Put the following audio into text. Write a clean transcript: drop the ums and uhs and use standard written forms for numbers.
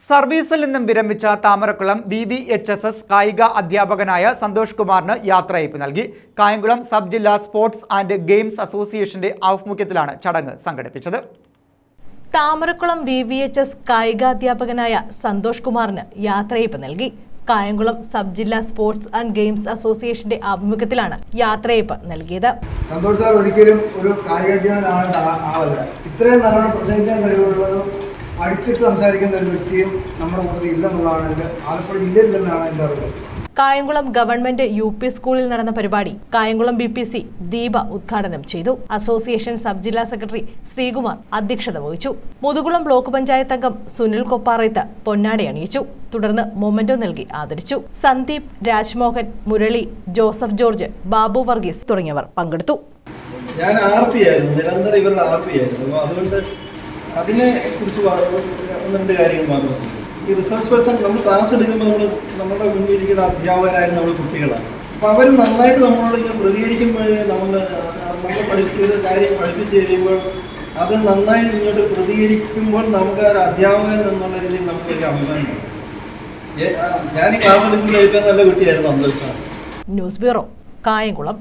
സർവീസിൽ നിന്നും വിരമിച്ച താമരക്കുളം VVHSS കായിക അധ്യാപകനായ സന്തോഷ് കുമാറിന് യാത്രയയപ്പ് നൽകി. കായംകുളം സബ് ജില്ലാ സ്പോർട്സ് ആൻഡ് ഗെയിംസ് അസോസിയേഷന്റെ ആഭിമുഖ്യത്തിലാണ് ചടങ്ങ് സംഘടിപ്പിച്ചത്. താമരക്കുളം VVHS കായികാധ്യാപകനായ സന്തോഷ് കുമാറിന് യാത്രയയപ്പ് നൽകി. കായംകുളം സബ് ജില്ലാ സ്പോർട്സ് ആൻഡ് ഗെയിംസ് അസോസിയേഷന്റെ ആഭിമുഖ്യത്തിലാണ് യാത്രയയപ്പ് നൽകിയത്. സന്തോഷ് സാർ ഒരിക്കലും ഒരു കായികാധ്യാപകനാളല്ല. ഇത്രയും നല്ലോണം പ്രസംഗിക്കാൻ കഴിവുള്ളതും അടിച്ചിട്ട് സംസാരിക്കുന്ന ഒരു വ്യക്തിയും നമ്മുടെ കൂട്ടത്തിൽ ഇല്ലെന്നുള്ളതാണ് എൻ്റെ ആലപ്പുഴ ജില്ലയിലെന്നാണ് എൻ്റെ അറിവ്. കായംകുളം ഗവൺമെന്റ് UP സ്കൂളിൽ നടന്ന പരിപാടി കായംകുളം BPC ദീപ ഉദ്ഘാടനം ചെയ്തു. അസോസിയേഷൻ സബ് ജില്ലാ സെക്രട്ടറി ശ്രീകുമാർ അധ്യക്ഷത വഹിച്ചു. മുതുകുളം ബ്ലോക്ക് പഞ്ചായത്ത് അംഗം സുനിൽ കൊപ്പാറയത്ത് പൊന്നാട അണിയിച്ചു. തുടർന്ന് മൊമെന്റോ നൽകി ആദരിച്ചു. സന്ദീപ്, രാജ്മോഹൻ, മുരളി, ജോസഫ് ജോർജ്, ബാബു വർഗീസ് തുടങ്ങിയവർ പങ്കെടുത്തു. ഞാൻ നിരന്തരം ഇവരുടെ ആർപ്പിയായിരുന്നു. അതുകൊണ്ട് അതിനെ കുറിച്ച് ഒന്ന് രണ്ട് കാര്യങ്ങൾ മാത്രം. ഈ റിസർച്ച് പേഴ്സൺ നമ്മൾ ക്ലാസ് എടുക്കുമ്പോൾ നമ്മുടെ മുന്നിലിരിക്കുന്ന അധ്യാപകരായ നമ്മൾ കുട്ടികളാണ്. അപ്പോൾ അവർ നന്നായിട്ട് നമ്മളോട് പ്രതികരിക്കുമ്പോൾ നമ്മൾ കാര്യം പഠിപ്പിച്ച് കഴിയുമ്പോൾ അത് നന്നായിട്ട് ഇങ്ങോട്ട് പ്രതികരിക്കുമ്പോൾ നമുക്ക് ഒരു അധ്യാപകൻ എന്നുള്ള രീതിയിൽ നമുക്കൊരു അഭിമാനമാണ്. ഞാൻ ഈ ക്ലാസ് എടുക്കുമ്പോൾ ഏറ്റവും നല്ല കുട്ടിയായിരുന്നു സന്തോഷ്. News bureau, Kayamkulam.